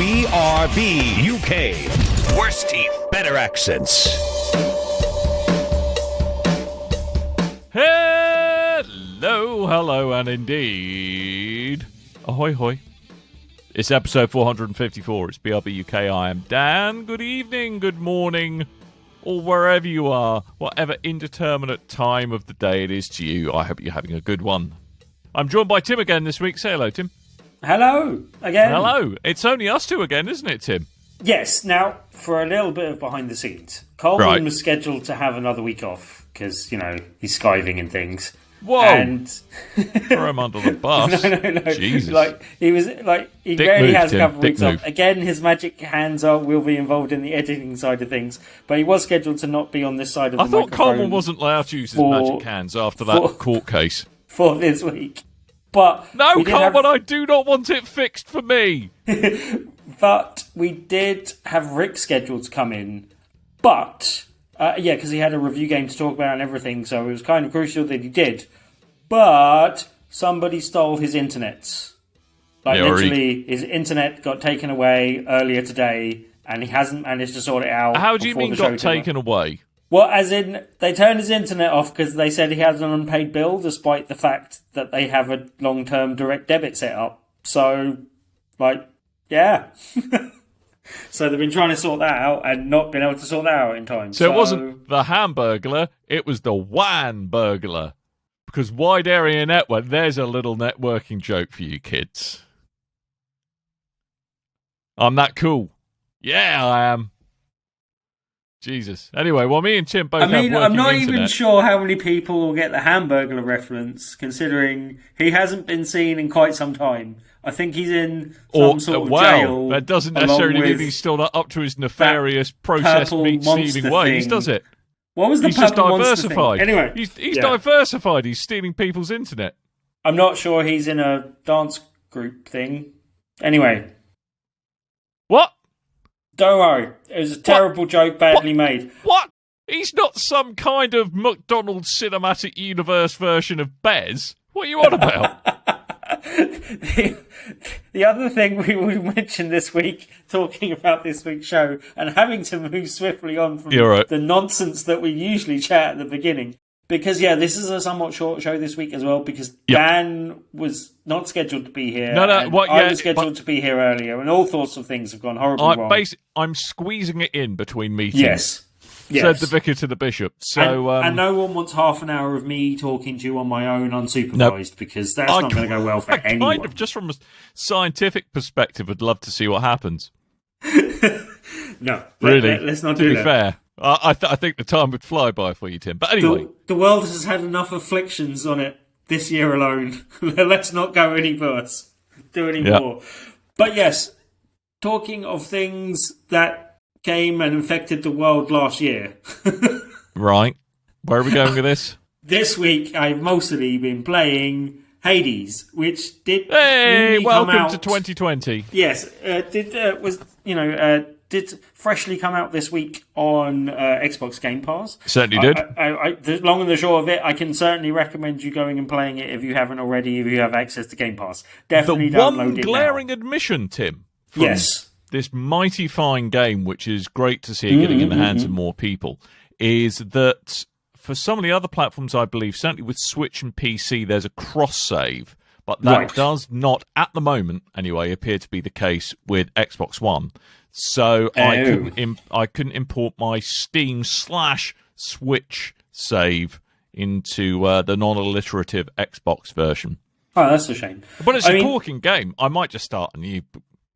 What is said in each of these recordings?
BRB UK. Worse teeth, better accents. Hello, and indeed. Ahoy, hoy. It's episode 454. It's BRB UK. I am Dan. Good evening, good morning, or wherever you are, whatever indeterminate time of the day it is to you. I hope you're having a good one. I'm joined by Tim again this week. Say hello, Tim. Hello, again. Hello. It's only us two again, isn't it, Tim? Yes. Now, for a little bit of behind the scenes, Coleman was scheduled to have another week off because, you know, he's skiving and things. Whoa! And throw him under the bus. No. Jesus. He barely has a couple of weeks move. off. Again, his magic hands will be involved in the editing side of things, but he was scheduled to not be on this side of the microphone. I thought Coleman wasn't allowed to use his magic hands after that court case. For this week. But no, Coleman, I do not want it fixed for me. But we did have Rick scheduled to come in, but because he had a review game to talk about and everything, so it was kind of crucial that he did. But somebody stole his internet. Literally, his internet got taken away earlier today, and he hasn't managed to sort it out. How do you mean got taken away? Well, as in, they turned his internet off because they said he has an unpaid bill, despite the fact that they have a long-term direct debit set up. So, yeah. So they've been trying to sort that out and not been able to sort that out in time. So it wasn't the Hamburglar, it was the WAN burglar. Because wide area network, there's a little networking joke for you kids. I'm that cool. Yeah, I am. Jesus. Anyway, well, me and Tim both have working I'm not internet. even sure how many people will get the Hamburglar reference, considering he hasn't been seen in quite some time. I think he's in some sort of jail. That doesn't necessarily mean he's still not up to his nefarious processed meat-stealing ways, does it? What was the He's just purple diversified. monster thing? Anyway. He's diversified. He's stealing people's internet. I'm not sure he's in a dance group thing. Anyway. What? Don't worry. It was a terrible joke, badly made. What? He's not some kind of McDonald's cinematic universe version of Bez. What are you on about? The other thing we mentioned this week, talking about this week's show, and having to move swiftly on from the nonsense that we usually chat at the beginning. Because, this is a somewhat short show this week as well, because Dan was not scheduled to be here. I was scheduled to be here earlier, and all sorts of things have gone horribly wrong. I'm squeezing it in between meetings. Yes. Said the vicar to the bishop. So, and no one wants half an hour of me talking to you on my own unsupervised, because that's not going to go well for anyone. Kind of, just from a scientific perspective, would love to see what happens. No. Really? Let's not do that. To be fair. I think the time would fly by for you, Tim. But anyway. The world has had enough afflictions on it this year alone. Let's not go any worse. Do any more. But yes, talking of things that came and infected the world last year. Right. Where are we going with this? This week, I've mostly been playing Hades, which did welcome come out to 2020. Yes, did freshly come out this week on Xbox Game Pass. Certainly did. The long and the short of it, I can certainly recommend you going and playing it if you haven't already, if you have access to Game Pass. Definitely download it now. The one glaring admission, Tim. Yes. This mighty fine game, which is great to see it getting in the hands of more people, is that for some of the other platforms, I believe, certainly with Switch and PC, there's a cross-save. But that does not, at the moment, anyway, appear to be the case with Xbox One. So I couldn't import my Steam/Switch save into the non-alliterative Xbox version. Oh, that's a shame. But it's a corking game. I might just start a new,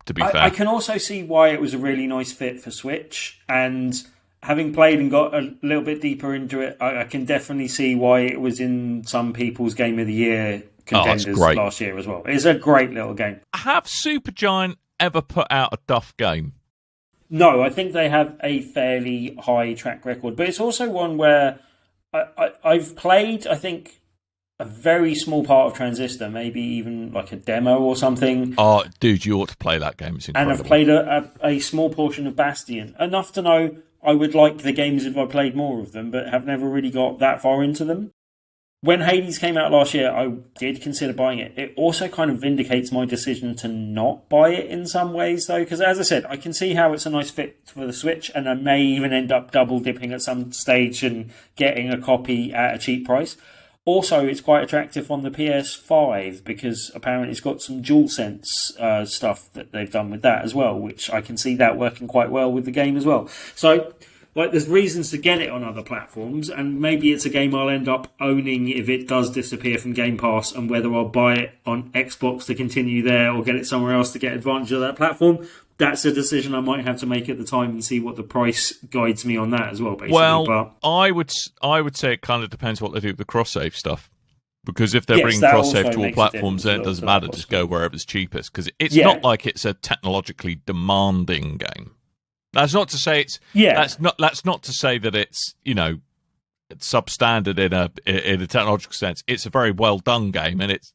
to be fair. I can also see why it was a really nice fit for Switch. And having played and got a little bit deeper into it, I can definitely see why it was in some people's Game of the Year contenders last year as well. It's a great little game. Have Supergiant ever put out a duff game? No, I think they have a fairly high track record. But it's also one where I've played, I think, a very small part of Transistor, maybe even like a demo or something. Oh, dude, you ought to play that game. It's incredible. And I've played a small portion of Bastion. Enough to know I would like the games if I played more of them, but have never really got that far into them. when Hades came out last year, I did consider buying it. It also kind of vindicates my decision to not buy it in some ways, though, because as I said, I can see how it's a nice fit for the Switch, and I may even end up double dipping at some stage and getting a copy at a cheap price. Also, it's quite attractive on the PS5 because apparently it's got some DualSense stuff that they've done with that as well, which I can see that working quite well with the game as well. So, like, there's reasons to get it on other platforms, and maybe it's a game I'll end up owning if it does disappear from Game Pass, and whether I'll buy it on Xbox to continue there or get it somewhere else to get advantage of that platform, that's a decision I might have to make at the time and see what the price guides me on that as well, basically. Well, I would say it kind of depends what they do with the cross-save stuff. Because if they're bringing cross-save to all platforms, then it doesn't matter, just go wherever's cheapest. Because it's not like it's a technologically demanding game. That's not to say it's. Yeah. That's not to say that it's it's substandard in a technological sense. It's a very well done game, and it's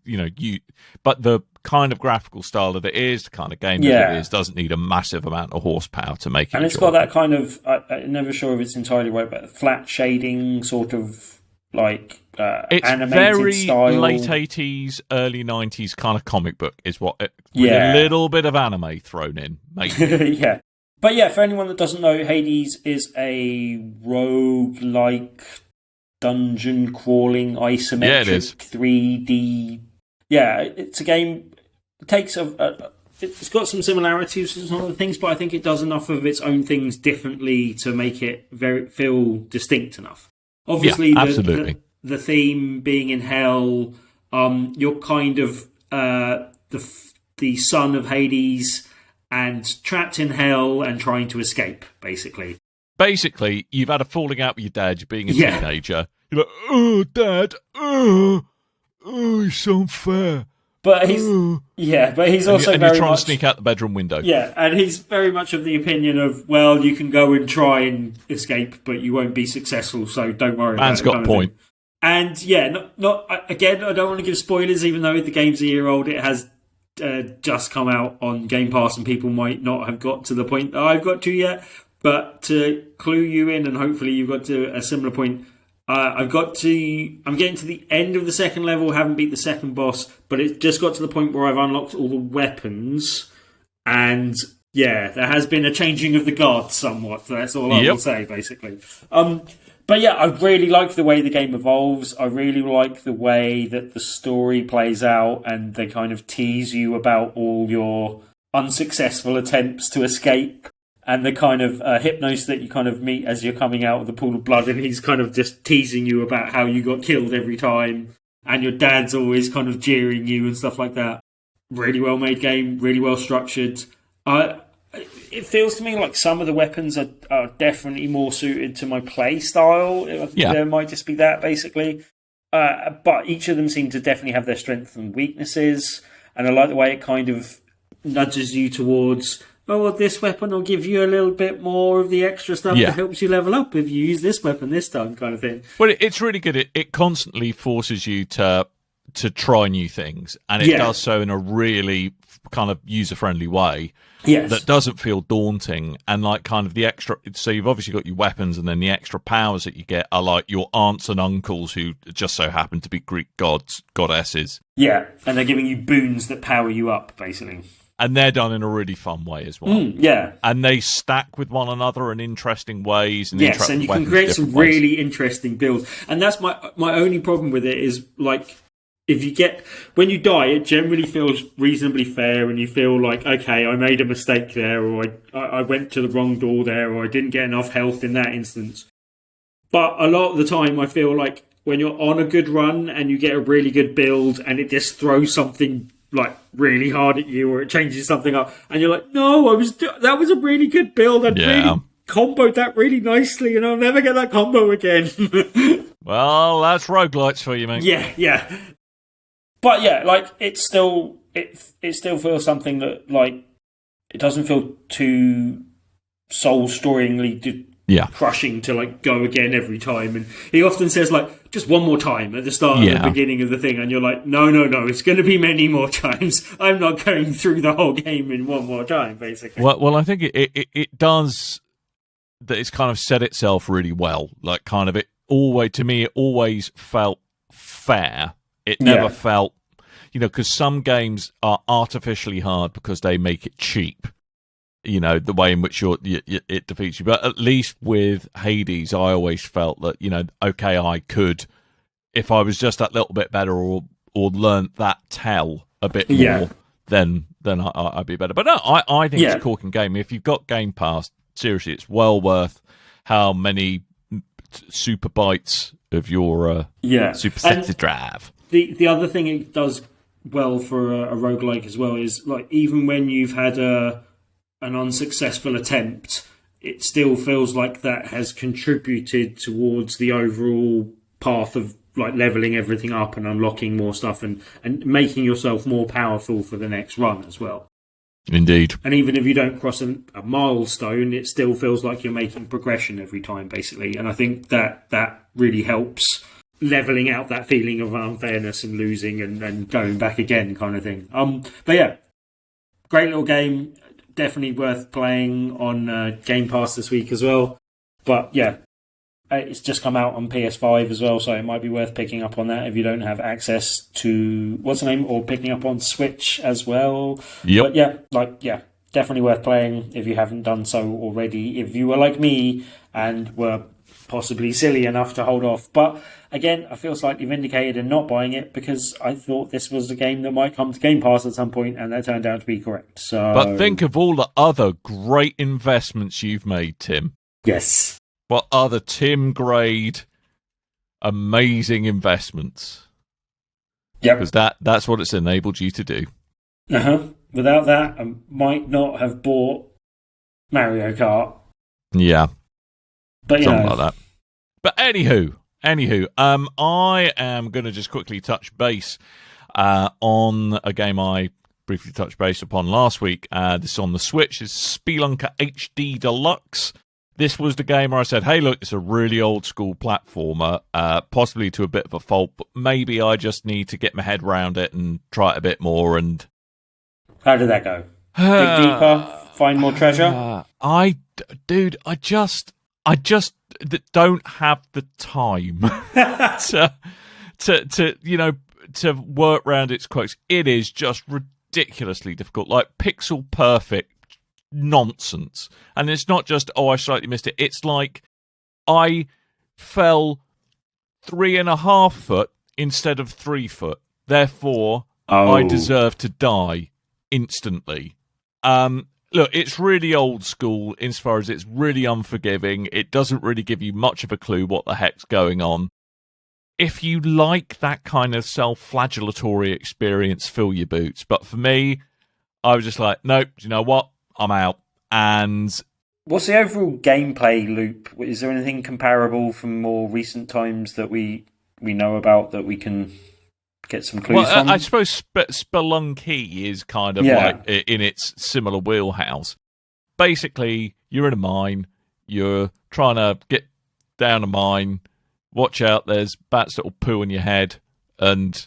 but the kind of graphical style that it is, the kind of game that it is, doesn't need a massive amount of horsepower to make it. And it's got that kind of. I'm never sure if it's entirely right, but flat shading sort of like. It's animated very style. Late 80s, early 90s kind of comic book is what. With a little bit of anime thrown in, maybe. Yeah. But yeah, for anyone that doesn't know, Hades is a roguelike dungeon crawling isometric 3D. Yeah, it's a game. It takes it's got some similarities to some other things, but I think it does enough of its own things differently to make it feel distinct enough. Obviously, absolutely. The theme being in hell, you're kind of the son of Hades. And trapped in hell and trying to escape, basically. Basically, you've had a falling out with your dad, you're being a teenager. You're like, oh, Dad, oh, he's so unfair. But he's also and very you're trying much... to sneak out the bedroom window. Yeah, and he's very much of the opinion of, well, you can go and try and escape, but you won't be successful, so don't worry about it. Man's got a point. And again, I don't want to give spoilers, even though the game's a year old, it has... just come out on Game Pass, and people might not have got to the point that I've got to yet. But to clue you in, and hopefully you've got to a similar point, I'm getting to the end of the second level, haven't beat the second boss, but it just got to the point where I've unlocked all the weapons, and there has been a changing of the guard somewhat. That's all I will say, basically. But yeah, I really like the way the game evolves. I really like the way that the story plays out, and they kind of tease you about all your unsuccessful attempts to escape, and the kind of Hypnos that you kind of meet as you're coming out of the pool of blood, and he's kind of just teasing you about how you got killed every time, and your dad's always kind of jeering you and stuff like that. Really well made game, really well structured. It feels to me like some of the weapons are definitely more suited to my play style. There might just be that, basically. But each of them seem to definitely have their strengths and weaknesses. And I like the way it kind of nudges you towards, this weapon will give you a little bit more of the extra stuff that helps you level up if you use this weapon this time, kind of thing. Well, it's really good. It constantly forces you to try new things. And it does so in a really kind of user-friendly way. Yes. That doesn't feel daunting, and like kind of the extra. So you've obviously got your weapons, and then the extra powers that you get are like your aunts and uncles who just so happen to be Greek goddesses. Yeah, and they're giving you boons that power you up, basically. And they're done in a really fun way as well. Yeah, and they stack with one another in interesting ways. And yes, and you can create some really interesting builds. And that's my only problem with it is like. When you die, it generally feels reasonably fair, and you feel like, okay, I made a mistake there, or I went to the wrong door there, or I didn't get enough health in that instance. But a lot of the time, I feel like when you're on a good run and you get a really good build, and it just throws something like really hard at you, or it changes something up, and you're like, no, that was a really good build. I'd really comboed that really nicely, and I'll never get that combo again. Well, that's roguelites for you, mate. Yeah. But yeah, like it still feels something that like it doesn't feel too soul-destroyingly crushing to like go again every time. And he often says like just one more time at the start of the beginning of the thing, and you're like, no, it's going to be many more times. I'm not going through the whole game in one more time, basically. Well, I think it does. That it's kind of set itself really well. Like kind of it always felt fair. It never felt, because some games are artificially hard because they make it cheap. The way in which it defeats you. But at least with Hades, I always felt that, okay, I could, if I was just that little bit better or learnt that tell a bit more, then I'd be better. But no, I think it's a corking game. If you've got Game Pass, seriously, it's well worth how many super bytes of your super sexy drive. The other thing it does well for a roguelike as well is, like, even when you've had an unsuccessful attempt, it still feels like that has contributed towards the overall path of, like, leveling everything up and unlocking more stuff and making yourself more powerful for the next run as well. Indeed. And even if you don't cross a milestone, it still feels like you're making progression every time, basically. And I think that really helps leveling out that feeling of unfairness and losing and going back again kind of thing. But yeah, great little game. Definitely worth playing on Game Pass this week as well. But yeah, it's just come out on PS5 as well, so it might be worth picking up on that if you don't have access to or picking up on Switch as well. Yep. But definitely worth playing if you haven't done so already. If you were like me and were possibly silly enough to hold off. But again, I feel slightly vindicated in not buying it because I thought this was a game that might come to Game Pass at some point, and that turned out to be correct. So, but think of all the other great investments you've made, Tim. Yes. What other Tim grade amazing investments? Yep. Because that's what it's enabled you to do. Without that, I might not have bought Mario Kart. Yeah. But something like that. But anywho, I am going to just quickly touch base on a game I briefly touched base upon last week. This is on the Switch. It's Speelanka HD Deluxe. This was the game where I said, hey, look, it's a really old-school platformer, possibly to a bit of a fault, but maybe I just need to get my head around it and try it a bit more. And how did that go? Dig deeper? Find more treasure? I just don't have the time to work around its quirks. It is just ridiculously difficult, like pixel perfect nonsense. And it's not just, I slightly missed it. It's like I fell 3.5 foot instead of 3 foot. Therefore, I deserve to die instantly. Look, it's really old school insofar as it's really unforgiving. It doesn't really give you much of a clue what the heck's going on. If you like that kind of self-flagellatory experience, fill your boots. But for me, I was just like, nope, do you know what? I'm out. And what's the overall gameplay loop? Is there anything comparable from more recent times that we know about that we can get some clues from? I suppose Spelunky is kind of like in its similar wheelhouse. Basically, you're in a mine. You're trying to get down a mine. Watch out, there's bats that will poo on your head and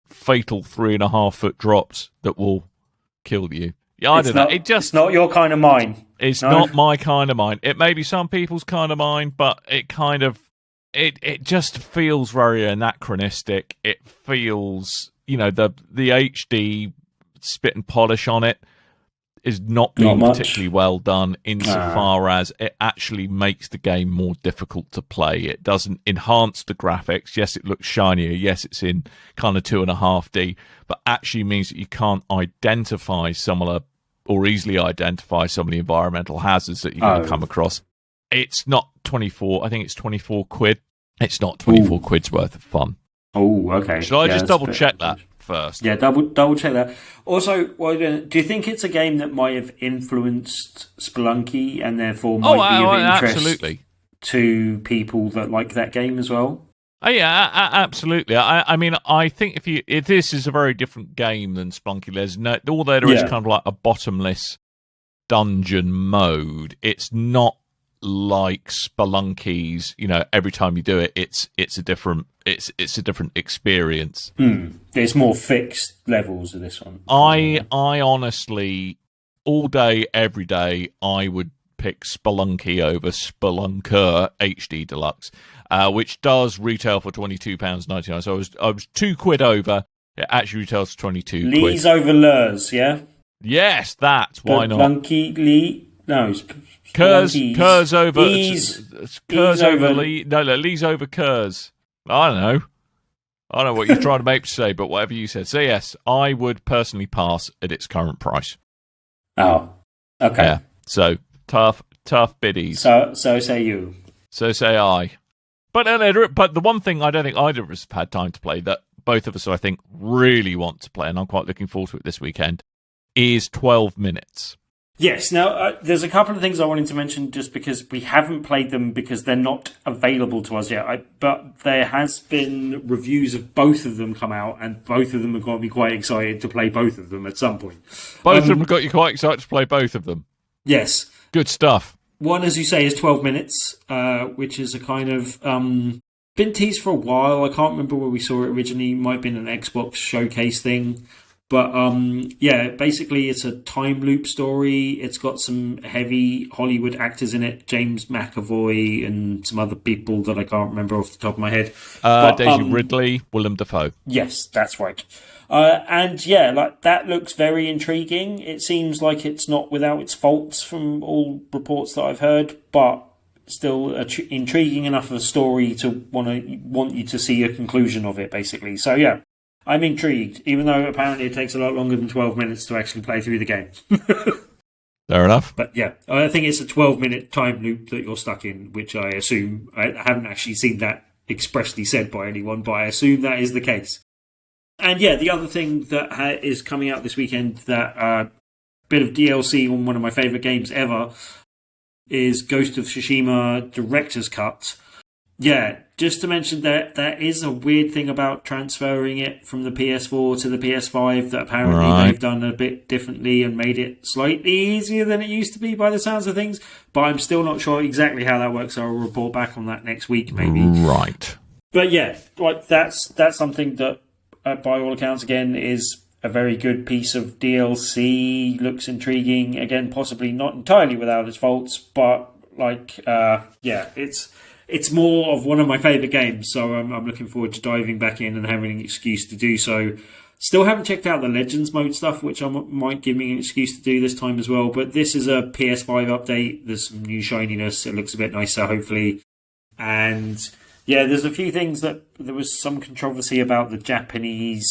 fatal 3.5 foot drops that will kill you. Yeah, I don't know. It's not your kind of mine. It's not my kind of mine. It may be some people's kind of mine, but it kind of it just feels very anachronistic. It feels, the HD spit and polish on it is not being particularly well done insofar as it actually makes the game more difficult to play. It doesn't enhance the graphics. Yes, it looks shinier. Yes, it's in kind of 2.5D, but actually means that you can't identify easily identify some of the environmental hazards that you're going to come across. It's not 24. I think it's 24 quid. It's not 24 quid's worth of fun. Oh, okay. Should I just double check that first? Yeah, double check that. Also, do you think it's a game that might have influenced Spelunky and therefore might be of interest absolutely to people that like that game as well? Oh, yeah, absolutely. I mean, I think if this is a very different game than Spelunky, there's there is kind of like a bottomless dungeon mode. It's not like Spelunky's, every time you do it, it's a different experience. There's more fixed levels of this one. I honestly, all day, every day, I would pick Spelunky over Spelunker HD Deluxe, which does retail for £22.99. So I was £2 over. It actually retails for 22 quid. Lee's over Lurs, yeah? Yes, that's why not. Spelunky, Lee... No, Kurz over... Kurz over... Lee. No, Lee's over Kurz. I don't know what you're trying to make me say, but whatever you said. So yes, I would personally pass at its current price. Oh, okay. Yeah. So tough biddies. So say you. So say I. But the one thing I don't think either of us have had time to play that both of us, I think, really want to play, and I'm quite looking forward to it this weekend, is 12 Minutes. Yes. Now, there's a couple of things I wanted to mention just because we haven't played them because they're not available to us yet. But there has been reviews of both of them come out, and both of them have got me quite excited to play both of them at some point. Both of them have got you quite excited to play both of them. Yes. Good stuff. One, as you say, is 12 Minutes, which is a kind of... been teased for a while. I can't remember where we saw it originally. It might have been an Xbox showcase thing. But, yeah, basically it's a time loop story. It's got some heavy Hollywood actors in it. James McAvoy and some other people that I can't remember off the top of my head. Daisy Ridley, Willem Dafoe. Yes, that's right. And, yeah, like that looks very intriguing. It seems like it's not without its faults from all reports that I've heard, but still intriguing enough of a story to want you to see a conclusion of it, basically. So, yeah. I'm intrigued, even though apparently it takes a lot longer than 12 minutes to actually play through the game. Fair enough. But yeah, I think it's a 12-minute time loop that you're stuck in, which I assume, I haven't actually seen that expressly said by anyone, but I assume that is the case. And yeah, the other thing that is coming out this weekend, that bit of DLC on one of my favourite games ever, is Ghost of Tsushima Director's Cut. Yeah, just to mention that there is a weird thing about transferring it from the PS4 to the PS5 that apparently they've done a bit differently and made it slightly easier than it used to be by the sounds of things. But I'm still not sure exactly how that works. I'll report back on that next week, maybe. Right. But yeah, like that's something that, by all accounts, again, is a very good piece of DLC. Looks intriguing. Again, possibly not entirely without its faults, but like, yeah, it's more of one of my favourite games, so I'm looking forward to diving back in and having an excuse to do so. Still haven't checked out the Legends mode stuff, which might give me an excuse to do this time as well, but this is a PS5 update. There's some new shininess. It looks a bit nicer, hopefully. And yeah, there's a few things that there was some controversy about the Japanese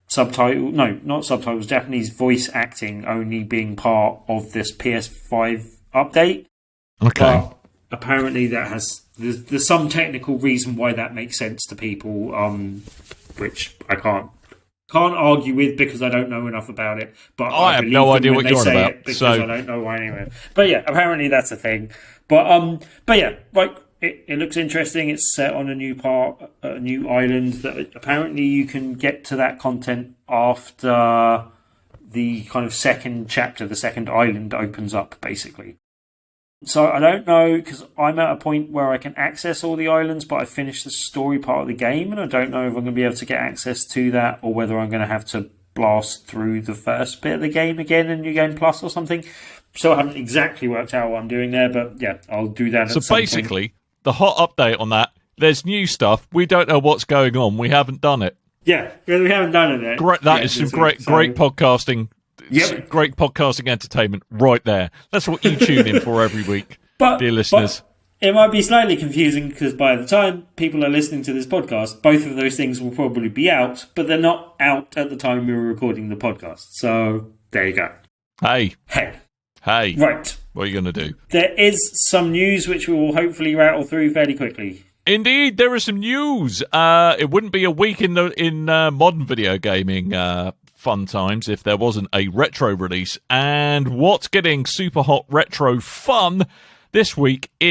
Japanese voice acting only being part of this PS5 update. Okay. But apparently there's some technical reason why that makes sense to people, which I can't argue with because I don't know enough about it. But I have no idea what you're on about, because I don't know why anyway. But yeah, apparently that's a thing. But yeah, like it looks interesting. It's set on a new island that apparently you can get to that content after the kind of second chapter, the second island opens up, basically. So I don't know, because I'm at a point where I can access all the islands, but I finished the story part of the game, and I don't know if I'm going to be able to get access to that, or whether I'm going to have to blast through the first bit of the game again in New Game Plus or something. So I haven't exactly worked out what I'm doing there, but yeah, I'll do that at some point. So basically, the hot update on that, there's new stuff. We don't know what's going on. We haven't done it. Yeah, we haven't done it yet. Great, that is some great podcasting. Yep. Great podcasting entertainment right there. That's what you tune in for every week, dear listeners. But it might be slightly confusing because by the time people are listening to this podcast, both of those things will probably be out, but they're not out at the time we were recording the podcast. So there you go. Hey. Right. What are you going to do? There is some news which we will hopefully rattle through fairly quickly. Indeed, there is some news. It wouldn't be a week in modern video gaming fun times if there wasn't a retro release. And what's getting super hot retro fun this week is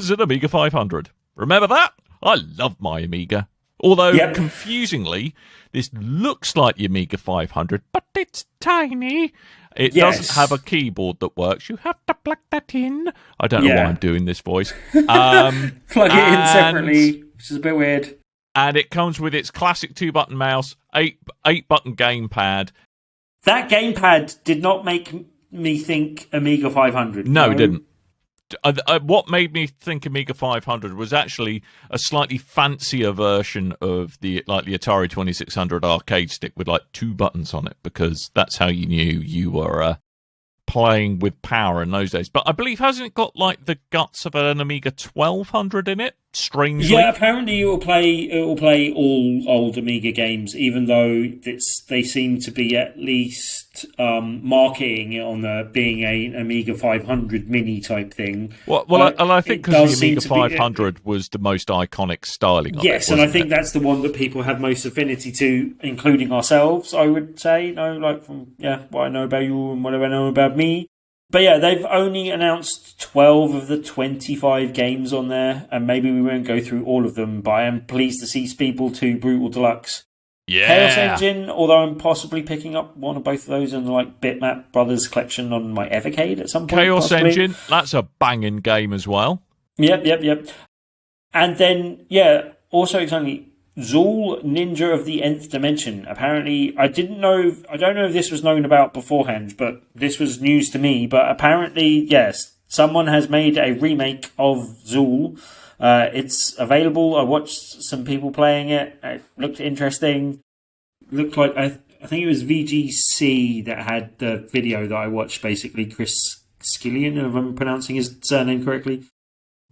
an Amiga 500. Remember that? I love my Amiga. Although, confusingly, this looks like the Amiga 500, but it's tiny. It doesn't have a keyboard that works. You have to plug that in. I don't know why I'm doing this voice. Plug it in separately, which is a bit weird. And it comes with its classic 2-button mouse, 8-button gamepad. That gamepad did not make me think Amiga 500. No, it didn't. What made me think Amiga 500 was actually a slightly fancier version of the Atari 2600 arcade stick with like 2 buttons on it, because that's how you knew you were playing with power in those days. But I believe, hasn't it got like the guts of an Amiga 1200 in it? Strangely, yeah. Apparently, it will play all old Amiga games, even though they seem to be at least marketing it on being an Amiga 500 mini type thing. Well, I think because the Amiga 500 was the most iconic styling of it. Yes, and I think that's the one that people have most affinity to, including ourselves, I would say. From what I know about you and what I know about me. But yeah, they've only announced 12 of the 25 games on there, and maybe we won't go through all of them, but I am pleased to see Speeple 2 Brutal Deluxe. Yeah. Chaos Engine, although I'm possibly picking up one or both of those in the Bitmap Brothers collection on my Evercade at some point. Chaos possibly. Engine, that's a banging game as well. Yep. And then, also it's only Zool, Ninja of the Nth Dimension. Apparently, I don't know if this was known about beforehand, but this was news to me. But apparently, yes, someone has made a remake of Zool. It's available. I watched some people playing it. It looked interesting. Looked like, I think it was VGC that had the video that I watched, basically. Chris Skillian, if I'm pronouncing his surname correctly.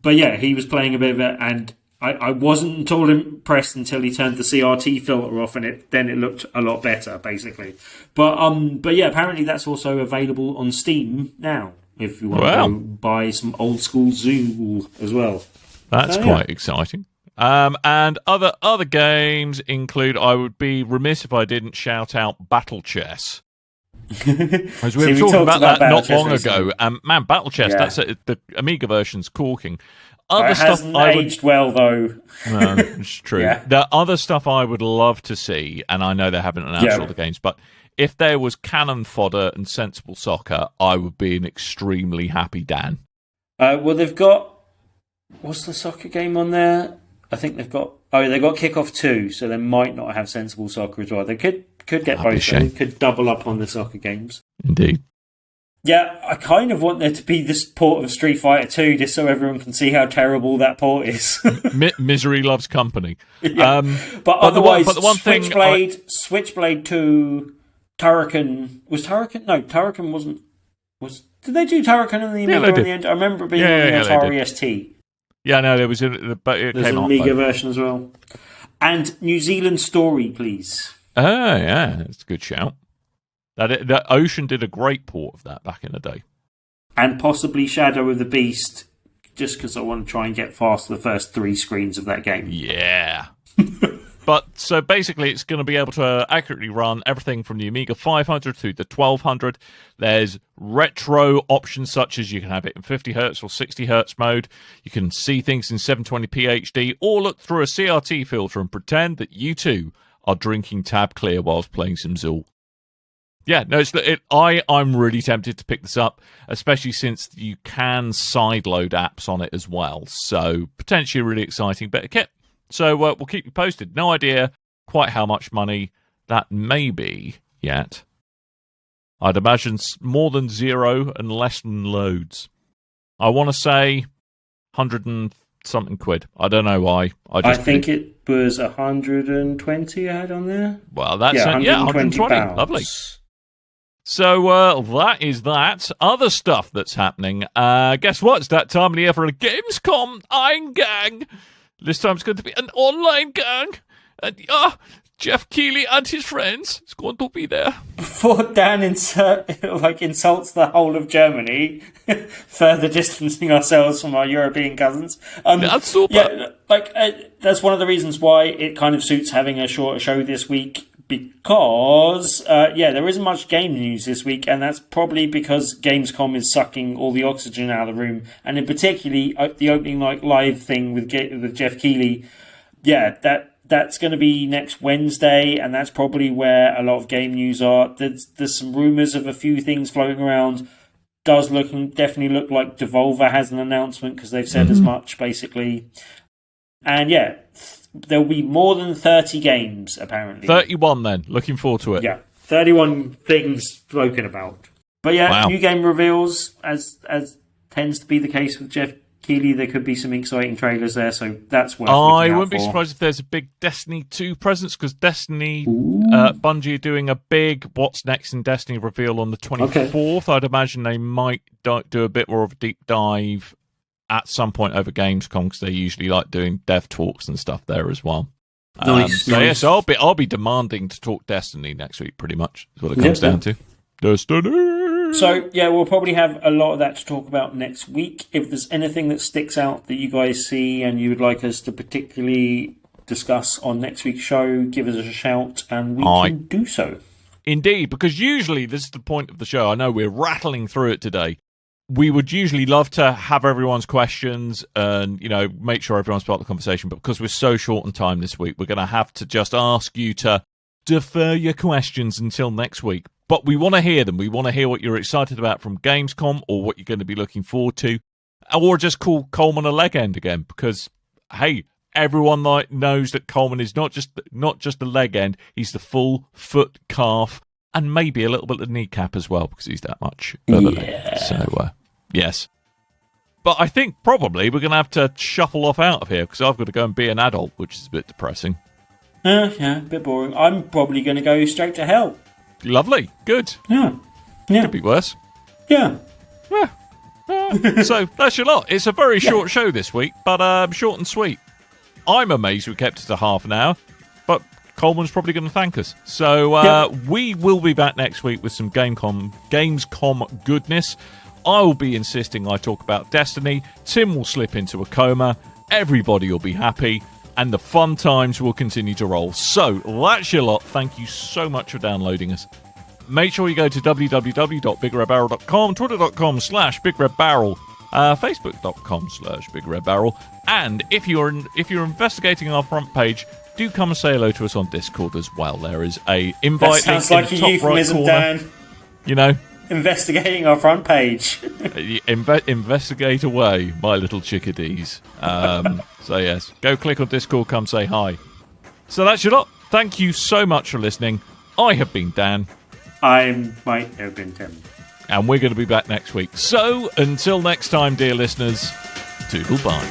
But yeah, he was playing a bit of it, and I wasn't at all impressed until he turned the CRT filter off, and then it looked a lot better, basically. But yeah, apparently that's also available on Steam now, if you want to go buy some old school Zool as well. That's quite exciting. And other games include, I would be remiss if I didn't shout out Battle Chess. As we were talking about that not long ago. Man, Battle Chess, that's the Amiga version's corking. It hasn't aged well, though. No, it's true. The other stuff I would love to see, and I know they haven't announced all the games, but if there was cannon fodder and sensible soccer, I would be an extremely happy Dan. Well, they've got... What's the soccer game on there? I think they've got Kickoff 2, so they might not have sensible soccer as well. They could get both. They could double up on the soccer games. Indeed. Yeah, I kind of want there to be this port of Street Fighter 2 just so everyone can see how terrible that port is. Misery loves company. Yeah. But otherwise, Switchblade 2, Turrican... Was Turrican... No, Turrican wasn't... Did they do Turrican in the Amiga in the end? I remember it being on the Atari ST. Yeah, no, there was there's an Amiga version as well. And New Zealand Story, please. Oh, yeah, that's a good shout. That Ocean did a great port of that back in the day. And possibly Shadow of the Beast, just because I want to try and get past the first 3 screens of that game. Yeah. But so basically it's going to be able to accurately run everything from the Amiga 500 through the 1200. There's retro options such as you can have it in 50Hz or 60Hz mode. You can see things in 720p HD or look through a CRT filter and pretend that you too are drinking Tab Clear whilst playing some Zool. Yeah, no, I'm really tempted to pick this up, especially since you can sideload apps on it as well. So potentially a really exciting bit of kit. So we'll keep you posted. No idea quite how much money that may be yet. I'd imagine more than 0 and less than loads. I want to say 100 and something quid. I don't know why. I think it was 120 I had on there. Well, that's 120. Pounds. Lovely. So that is that. Other stuff that's happening. Guess what? It's that time of the year for a Gamescom Gang. This time it's going to be an online gang. And Jeff Keighley and his friends is going to be there. Before Dan insults the whole of Germany, further distancing ourselves from our European cousins. That's super. Yeah, that's one of the reasons why it kind of suits having a shorter show this week. Because, there isn't much game news this week, and that's probably because Gamescom is sucking all the oxygen out of the room, and in particularly the opening night live thing with Jeff Keighley. Yeah, that's going to be next Wednesday, and that's probably where a lot of game news are. There's some rumours of a few things floating around. Definitely look like Devolver has an announcement because they've said as much, basically. And yeah, there'll be more than 30 games, apparently. 31 then. Looking forward to it. Yeah, 31 things spoken about. But yeah, Wow. new game reveals, as tends to be the case with Jeff Keighley. There could be some exciting trailers there, so that's worth looking I out wouldn't be for. surprised if there's a big Destiny 2 presence, because Destiny, Bungie are doing a big What's Next in Destiny reveal on the 24th. I'd imagine they might do a bit more of a deep dive at some point over Gamescom, because they usually like doing dev talks and stuff there as well. Nice. Yes, I'll be demanding to talk Destiny next week, pretty much, is what it comes down to. Destiny! So, yeah, we'll probably have a lot of that to talk about next week. If there's anything that sticks out that you guys see and you would like us to particularly discuss on next week's show, give us a shout and we can do so. Indeed, because usually this is the point of the show. I know we're rattling through it today. We would usually love to have everyone's questions and, make sure everyone's part of the conversation. But because we're so short on time this week, we're going to have to just ask you to defer your questions until next week. But we want to hear them. We want to hear what you're excited about from Gamescom, or what you're going to be looking forward to, or just call Coleman a leg end again, because, hey, everyone knows that Coleman is not just the leg end, he's the full foot, calf, and maybe a little bit of the kneecap as well, because he's that much of a leg. So, yes. But I think probably we're going to have to shuffle off out of here, because I've got to go and be an adult, which is a bit depressing. Yeah, a bit boring. I'm probably going to go straight to hell. Lovely. Good. Yeah. Could be worse. Yeah. So that's your lot. It's a very short show this week, but short and sweet. I'm amazed we kept it to half an hour, but Coleman's probably going to thank us. So we will be back next week with some Gamescom goodness. I will be insisting I talk about Destiny. Tim will slip into a coma. Everybody will be happy. And the fun times will continue to roll. So, that's your lot. Thank you so much for downloading us. Make sure you go to www.BigRedBarel.com, twitter.com/BigRedBarel, facebook.com/BigRedBarel. And if you're investigating our front page, do come and say hello to us on Discord as well. There is a invite link That sounds like in a the top euphemism, right corner. Dan. Investigating our front page. Investigate away, my little chickadees. So yes, go click on Discord, come say hi. So that's your lot. Thank you so much for listening. I have been Dan. I might have been Tim. And we're going to be back next week. So until next time, dear listeners, toodle bye.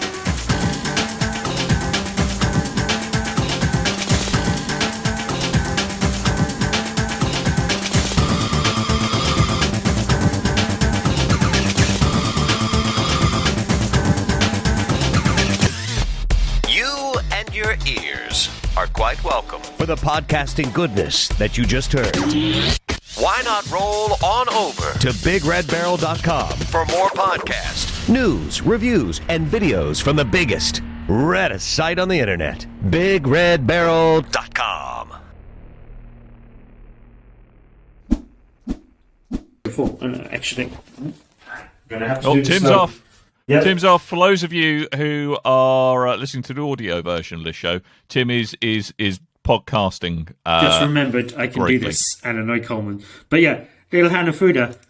Ears are quite welcome for the podcasting goodness that you just heard. Why not roll on over to BigRedBarel.com for more podcasts, news, reviews, and videos from the biggest, reddest site on the internet, BigRedBarel.com. Actually, gonna have to do Tim's this off. Yep. Tim's off. For those of you who are listening to the audio version of this show, Tim is podcasting. Just remembered I can do this and annoy Coleman. But yeah, little Hanafuda,